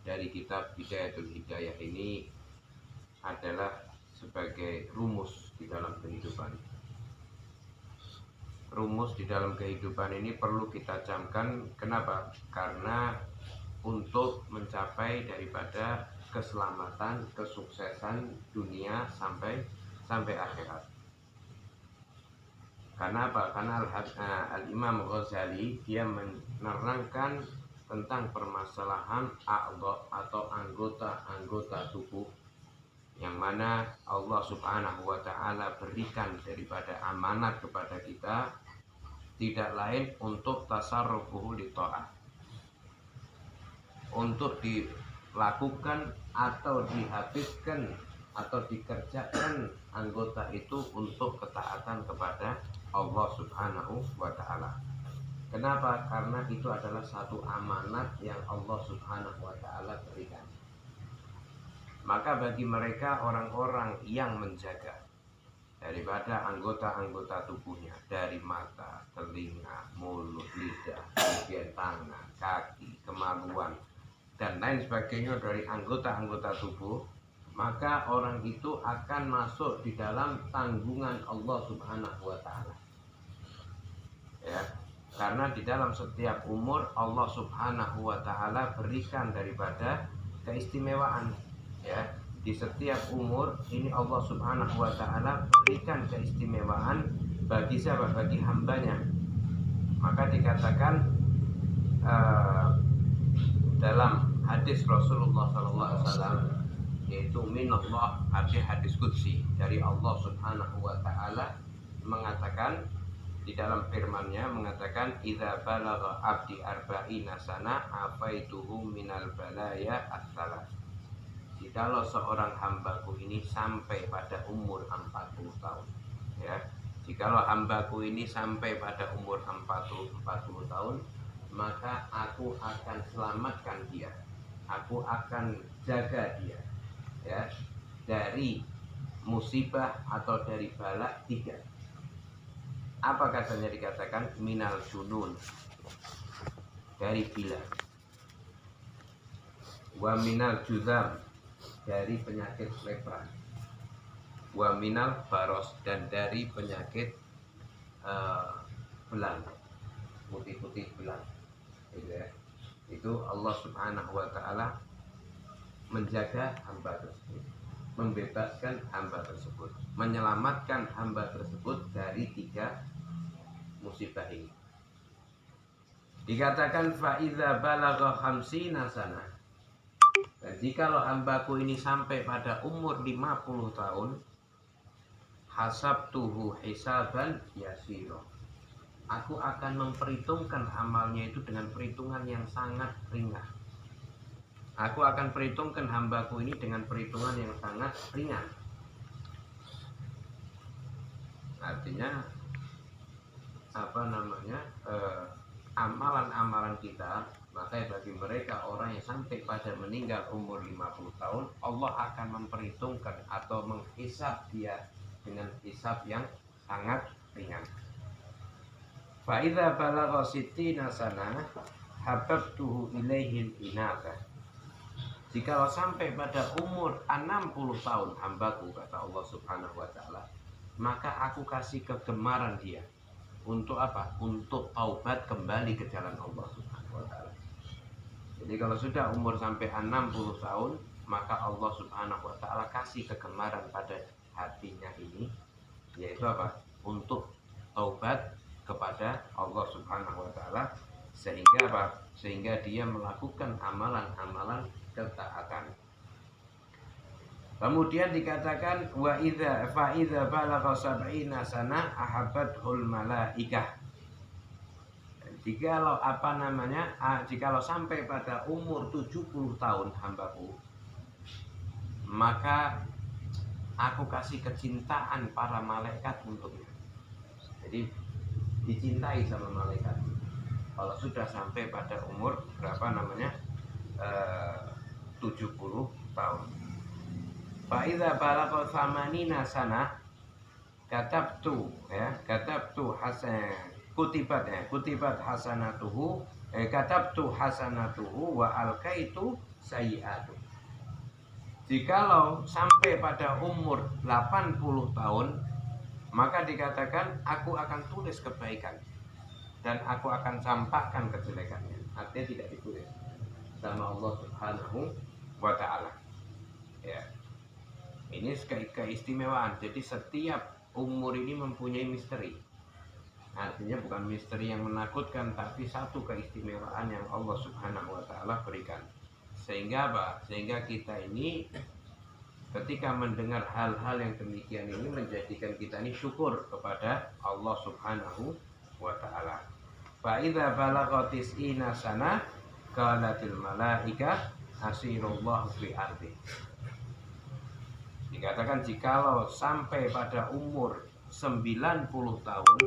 dari kitab Bidayatul Hidayah ini adalah sebagai rumus di dalam kehidupan. Rumus di dalam kehidupan ini perlu kita camkan. Kenapa? Karena untuk mencapai daripada keselamatan, kesuksesan dunia sampai akhirat. Karena apa? Karena Al-Imam Ghazali dia menerangkan tentang permasalahan a'dha atau anggota-anggota tubuh yang mana Allah Subhanahu wa taala berikan daripada amanat kepada kita, tidak lain untuk tasarrufuhu li ta'ah, untuk dilakukan atau dihabiskan atau dikerjakan anggota itu untuk ketaatan kepada Allah Subhanahu wa taala. Kenapa? Karena itu adalah satu amanat yang Allah Subhanahu wa taala berikan. Maka bagi mereka orang-orang yang menjaga daripada anggota-anggota tubuhnya, dari mata, telinga, mulut, lidah, kemudian tangan, kaki, kemaluan, dan lain sebagainya dari anggota-anggota tubuh, maka orang itu akan masuk di dalam tanggungan Allah Subhanahu wa taala. Ya, karena di dalam setiap umur Allah Subhanahu wa taala berikan daripada keistimewaan. Ya, di setiap umur ini Allah Subhanahu wa taala berikan keistimewaan bagi siapa? Bagi hambanya. Maka dikatakan dalam hadis Rasulullah SAW, yaitu minallah, hadis qudsi dari Allah Subhanahu wa taala, mengatakan di dalam firman-Nya mengatakan idza balagha abdi arba'ina sana afaituhu minal balaya as-salas. Jikalau seorang hambaku ini sampai pada umur 40 tahun, ya, jikalau hambaku ini sampai pada umur 40 tahun, maka aku akan selamatkan dia, aku akan jaga dia, ya, dari musibah atau dari bala 3. Apa katanya dikatakan? Minal junun, dari gila, wa minal juzam, dari penyakit lepra, wa minal baros, dan dari penyakit belang, putih-putih belang. Itu Allah Subhanahu wa taala menjaga hamba tersebut, membebaskan hamba tersebut, menyelamatkan hamba tersebut dari 3 musibah ini. Dikatakan fa idza balagha 50 sana. Dan jikalau hambaku ini sampai pada umur 50 tahun, hasabtuhu hisaban yasira. Aku akan memperhitungkan amalnya itu dengan perhitungan yang sangat ringan. Aku akan perhitungkan hambaku ini dengan perhitungan yang sangat ringan. Artinya amalan-amalan kita, maka bagi mereka orang yang sampai pada meninggal umur 50 tahun, Allah akan memperhitungkan atau menghisab dia dengan hisab yang sangat ringan. Fa idza balagha 60 sana hababtuhu ilaihil inaba. Jikalau sampai pada umur 60 tahun hambaku, kata Allah Subhanahu wa taala, maka aku kasih kegemaran dia. Untuk apa? Untuk taubat kembali ke jalan Allah Subhanahu wa taala. Jadi kalau sudah umur sampai 60 tahun, maka Allah Subhanahu wa taala kasih kegemaran pada hatinya ini, yaitu apa? Untuk taubat kepada Allah Subhanahu wa taala, sehingga apa? Sehingga dia melakukan amalan-amalan ketaatan. Kemudian dikatakan wa idza fa idza balagha 70 sana ahabbathul malaikah. Jikalau jikalau sampai pada umur 70 tahun hambaku, maka aku kasih kecintaan para malaikat untuknya. Jadi dicintai sama malaikat kalau sudah sampai pada umur 70 tahun. Fa idza balagha 80 sana katabtu hasan kutibat hasanatuhu katabtu hasanatuhu wa alkaitu sayyi'atuhu. Jikalau sampai pada umur 80 tahun, maka dikatakan aku akan tulis kebaikan dan aku akan campakkan kejelekannya. Artinya tidak ditulis sama Allah Subhanahu wa ta'ala. Ya. Ini keistimewaan. Jadi setiap umur ini mempunyai misteri. Artinya bukan misteri yang menakutkan, tapi satu keistimewaan yang Allah Subhanahu wa ta'ala berikan. Sehingga apa? Sehingga kita ini ketika mendengar hal-hal yang demikian ini menjadikan kita ini syukur kepada Allah Subhanahu wa ta'ala. Fa idza balaghatis ina sana qalatil malaika asirullah fi ardi. Dikatakan jikalau sampai pada umur 90 tahun,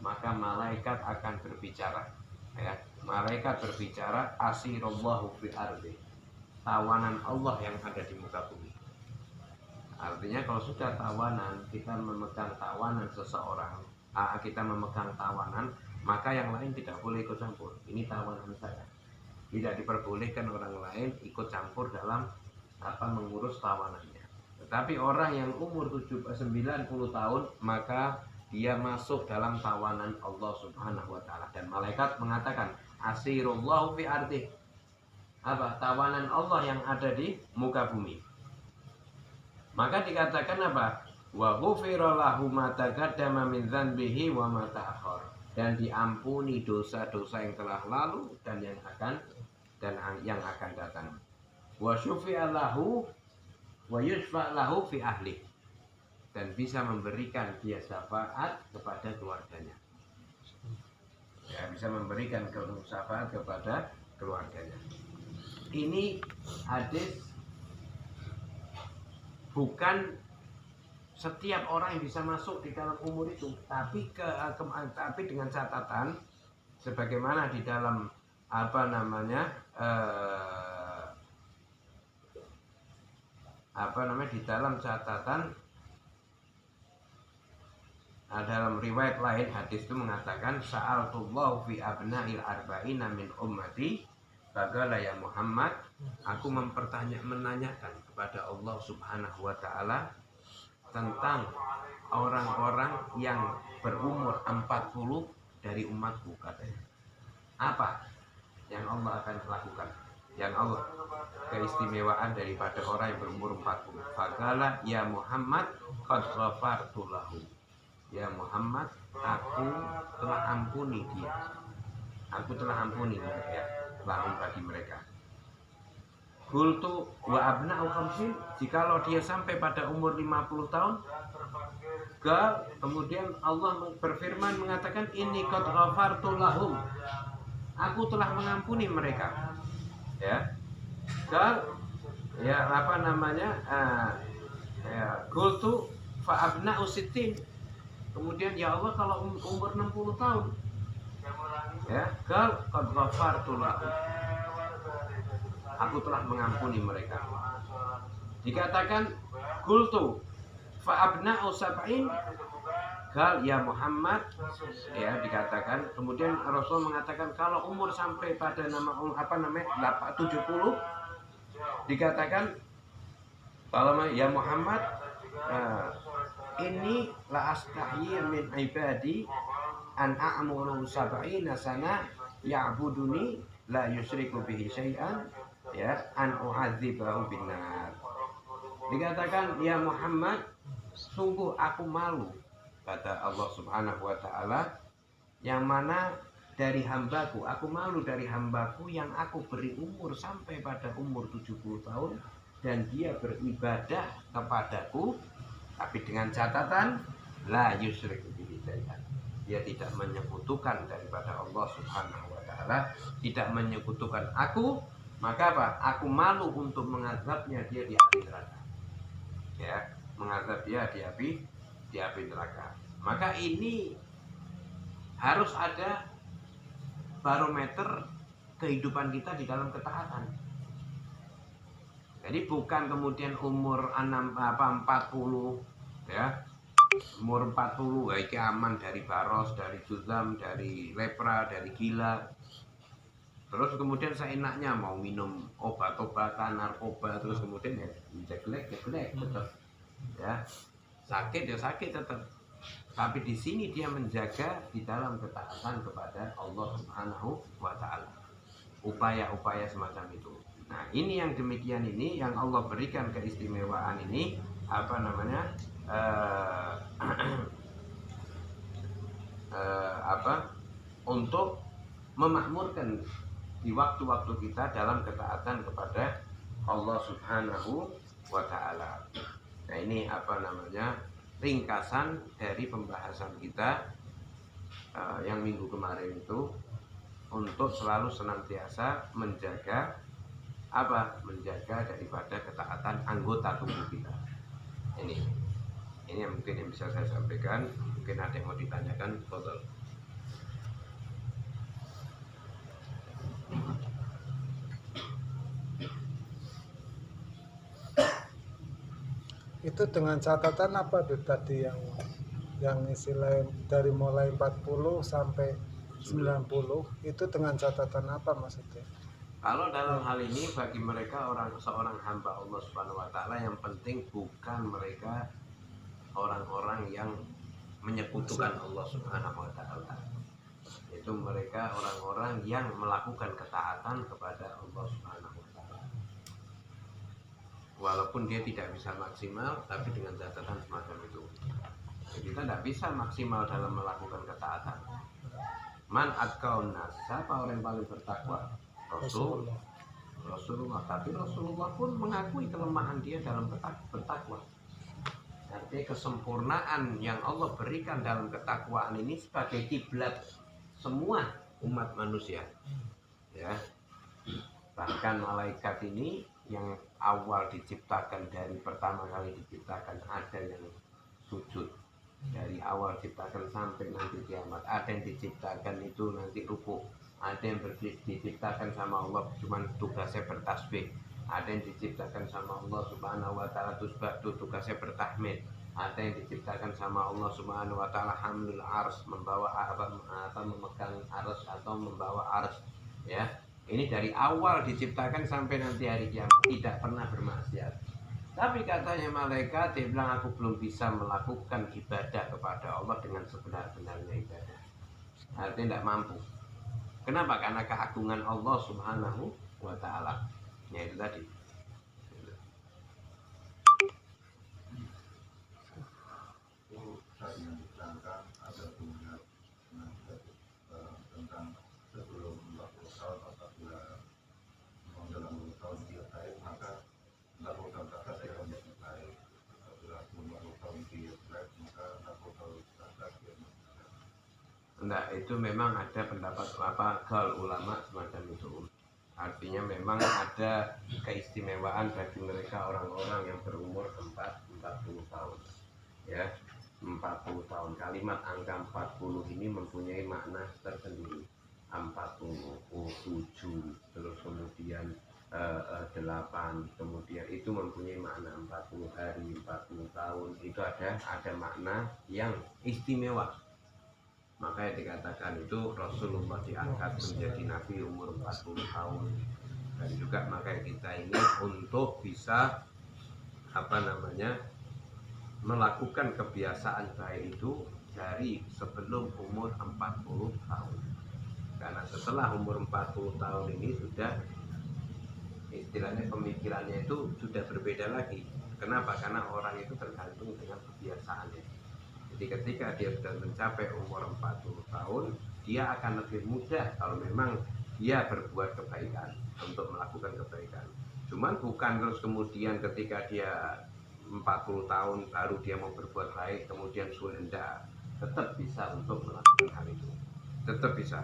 maka malaikat akan berbicara, ya. Malaikat berbicara asirullahu fi ardi, tawanan Allah yang ada di muka bumi. Artinya kalau sudah tawanan, kita memegang tawanan seseorang, kita memegang tawanan, maka yang lain tidak boleh ikut campur. Ini tawanan saya. Tidak diperbolehkan orang lain ikut campur dalam mengurus tawanannya. Tetapi orang yang umur 90 tahun, maka dia masuk dalam tawanan Allah Subhanahu wa ta'ala. Dan malaikat mengatakan asirullahu fi ardi, tawanan Allah yang ada di muka bumi. Maka dikatakan wa ghufira lahu ma taqaddama min dzanbihi wa ma ta'akhkhar, dan diampuni dosa-dosa yang telah lalu dan yang akan datang. Wa syufi'a lahu wa yusfa' lahu fi ahli, dan bisa memberikan dia syafaat kepada keluarganya. Ya, bisa memberikan syafaat kepada keluarganya. Ini hadis bukan setiap orang yang bisa masuk di dalam umur itu, tapi dengan catatan sebagaimana di dalam di dalam catatan dalam riwayat lain hadis itu mengatakan sa'altullahu fi abna'il arba'ina min ummati, faqala ya Muhammad, aku menanyakan kepada Allah Subhanahu wa ta'ala tentang orang-orang yang berumur 40 dari umatku, katanya. Apa yang Allah akan lakukan? Yang Allah keistimewaan daripada orang yang berumur 40. Faqala ya Muhammad qad ghafartu lahu. Ya Muhammad, aku telah ampuni dia. Aku telah ampuni mereka, lahum bagi mereka. Qultu wa abna'u khamsin, jikalau dia sampai pada umur 50 tahun, kemudian Allah berfirman mengatakan ini qad ghafartu lahum, aku telah mengampuni mereka. Ya. Qultu fa abna'u sittin, kemudian ya Allah kalau umur 60 tahun, ya, qad ghafartu lahum, aku telah mengampuni mereka. Dikatakan qultu fa abna'u sab'in, qal ya Muhammad, ya, dikatakan kemudian Rasul mengatakan kalau umur sampai pada 70, dikatakan kalau ya Muhammad, ini la astahyi min ibadi an a'muru sab'ina sana ya'buduni la yusyriku bihi syai'an, ya, an u'adzibahu binnar. Dikatakan ya Muhammad, sungguh aku malu, kata Allah Subhanahu wa ta'ala, yang mana dari hambaku, aku malu dari hambaku yang aku beri umur sampai pada umur 70 tahun dan dia beribadah kepadaku, tapi dengan catatan la yusyriku bihi syai'an, dia tidak menyekutukan daripada Allah Subhanahu wa ta'ala, tidak menyekutukan aku, maka aku malu untuk mengazabnya dia di api neraka. Ya, mengazab dia di api neraka. Maka ini harus ada barometer kehidupan kita di dalam ketaatan. Jadi bukan kemudian umur 40, ya, umur 40 iki aman dari baros, dari juzam, dari lepra, dari gila. Terus kemudian seenaknya mau minum obat-obatan, narkoba, terus kemudian ya jelek tetap. Ya, sakit ya sakit tetap. Tapi di sini dia menjaga di dalam ketaatan kepada Allah Subhanahu wa taala. Upaya-upaya semacam itu. Nah, ini yang demikian ini yang Allah berikan keistimewaan ini apa namanya? Apa? Untuk memakmurkan di waktu-waktu kita dalam ketaatan kepada Allah Subhanahu wa taala. Nah, ini apa namanya? Ringkasan dari pembahasan kita yang minggu kemarin itu untuk selalu senantiasa menjaga apa? Menjaga daripada ketaatan anggota tubuh kita. Ini yang mungkin yang bisa saya sampaikan. Mungkin ada yang mau ditanyakan, tolong. Itu dengan catatan apa tuh tadi yang istilah dari mulai 40 sampai 90 itu dengan catatan apa maksudnya? Kalau dalam hal ini bagi mereka seorang hamba Allah Subhanahu wa taala yang penting bukan mereka orang-orang yang menyekutukan Allah Subhanahu wa taala. Itu mereka orang-orang yang melakukan ketaatan kepada Allah Subhanahu wa taala. Walaupun dia tidak bisa maksimal, tapi dengan catatan semacam itu. Jadi kita tidak bisa maksimal dalam melakukan ketaatan. Man atqaun nas, siapa orang yang paling bertakwa? Rasulullah. Tapi Rasulullah pun mengakui kelemahan dia dalam bertakwa. Artinya kesempurnaan yang Allah berikan dalam ketakwaan ini sebagai kiblat semua umat manusia. Ya. Bahkan malaikat ini yang awal diciptakan dari pertama kali diciptakan ada yang sujud dari awal diciptakan sampai nanti kiamat. Ada yang diciptakan itu nanti ruku, ada yang diciptakan sama Allah cuman tugasnya bertasbih, ada yang diciptakan sama Allah Subhanahu wa taala tugasnya bertahmid, ada yang diciptakan sama Allah Subhanahu wa taala hamlul ars, membawa atau memegang ars atau membawa ars. Ya, ini dari awal diciptakan sampai nanti hari kiamat tidak pernah bermaksiat. Tapi katanya malaikat dia bilang aku belum bisa melakukan ibadah kepada Allah dengan sebenar-benarnya ibadah. Artinya tidak mampu. Kenapa? Karena keagungan Allah Subhanahu wa taala. Ya itu tadi. Tentang sebelum 40 tahun apabila menjelang 20 tahun dia baik maka 40 tahun kakak dia menjadi baik, apabila 40 tahun dia baik maka 40 tahun kakak dia menjadi baik. Enggak, itu memang ada pendapat gaul ulama semacam itu. Artinya memang ada keistimewaan bagi mereka orang-orang yang berumur 40 tahun. Ya, 40 tahun. Kalimat angka 40 ini mempunyai makna tersendiri. 40, 7, terus kemudian 8, kemudian itu mempunyai makna 40 hari, 40 tahun. Itu ada makna yang istimewa. Makanya dikatakan itu Rasulullah diangkat menjadi Nabi umur 40 tahun. Dan juga makanya kita ini untuk bisa melakukan kebiasaan baik itu dari sebelum umur 40 tahun. Karena setelah umur 40 tahun ini sudah istilahnya pemikirannya itu sudah berbeda lagi. Kenapa? Karena orang itu tergantung dengan kebiasaannya. Jadi ketika dia sudah mencapai umur 40 tahun, dia akan lebih mudah kalau memang dia berbuat kebaikan, untuk melakukan kebaikan. Cuman bukan terus kemudian ketika dia 40 tahun baru dia mau berbuat baik, kemudian sulit. Enggak, tetap bisa untuk melakukan hal itu. Tetap bisa.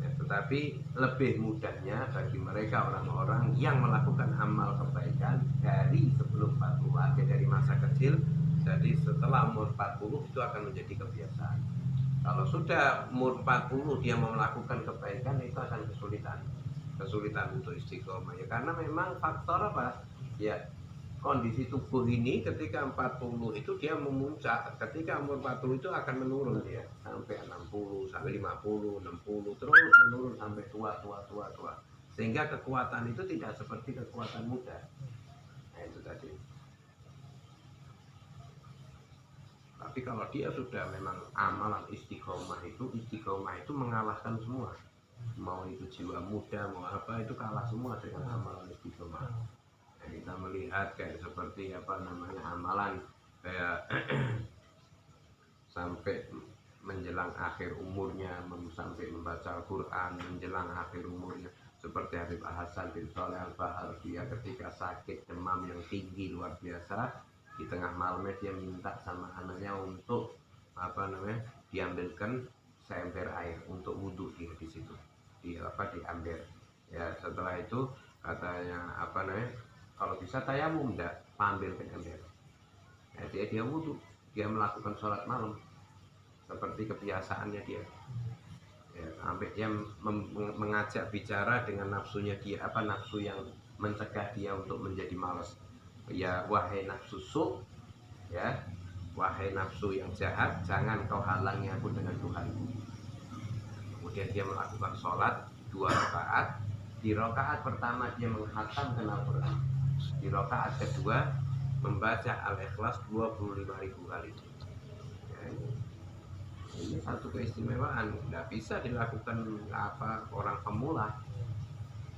Ya, tetapi lebih mudahnya bagi mereka orang-orang yang melakukan amal kebaikan dari sebelum 40, dari masa kecil. Jadi setelah umur 40 itu akan menjadi kebiasaan. Kalau sudah umur 40 dia mau melakukan kebaikan itu akan kesulitan untuk istiqomah. Ya karena memang faktor apa? Ya kondisi tubuh ini ketika 40 itu dia memuncak, ketika umur 40 itu akan menurun dia sampai 60, sampai 50, 60 terus menurun sampai tua. Sehingga kekuatan itu tidak seperti kekuatan muda. Nah, itu tadi. Tapi kalau dia sudah memang amalan istiqomah itu mengalahkan semua. Mau itu jiwa muda, mau apa itu kalah semua dengan amalan istiqomah. Nah, kita melihat kayak seperti amalan kayak sampai menjelang akhir umurnya sampai membaca Al-Quran menjelang akhir umurnya, seperti Habib Hasan bin Shalih Al-Bahar, dia ketika sakit demam yang tinggi luar biasa, di tengah malamnya dia minta sama anaknya untuk diambilkan seember air untuk wudhu dia di situ, diambil. Ya setelah itu katanya kalau bisa tayamum enggak, ambilkan ember. Nah, dia wudhu, dia melakukan sholat malam seperti kebiasaannya dia. Ya, sampai dia mengajak bicara dengan nafsunya dia, nafsu yang mencegah dia untuk menjadi malas. Ya wahai nafsu su, ya wahai nafsu yang jahat, jangan kau halangi aku dengan Tuhanku. Kemudian dia melakukan sholat 2 rakaat. Di rakaat pertama dia menghatamkan Al-Quran, di rakaat kedua membaca Al-Ikhlas 25.000 kali. Ya, ini satu keistimewaan, nggak bisa dilakukan orang pemula.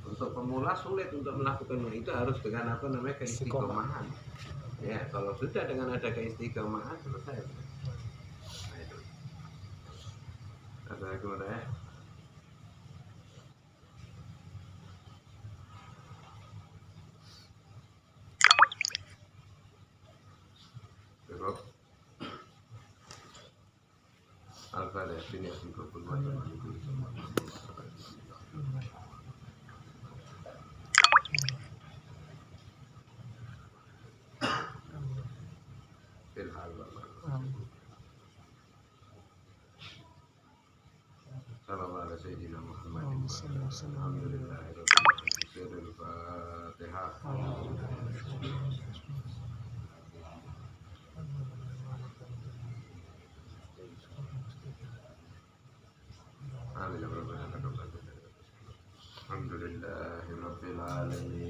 Untuk pemula sulit untuk melakukan itu, harus dengan keistiqomahan. Ya kalau sudah dengan ada keistiqomahan selesai. Nah, itu. Ada kemudian. Cukup. Al-Fatihah. Sallallahu alaihi wasallam. Alhamdulillah.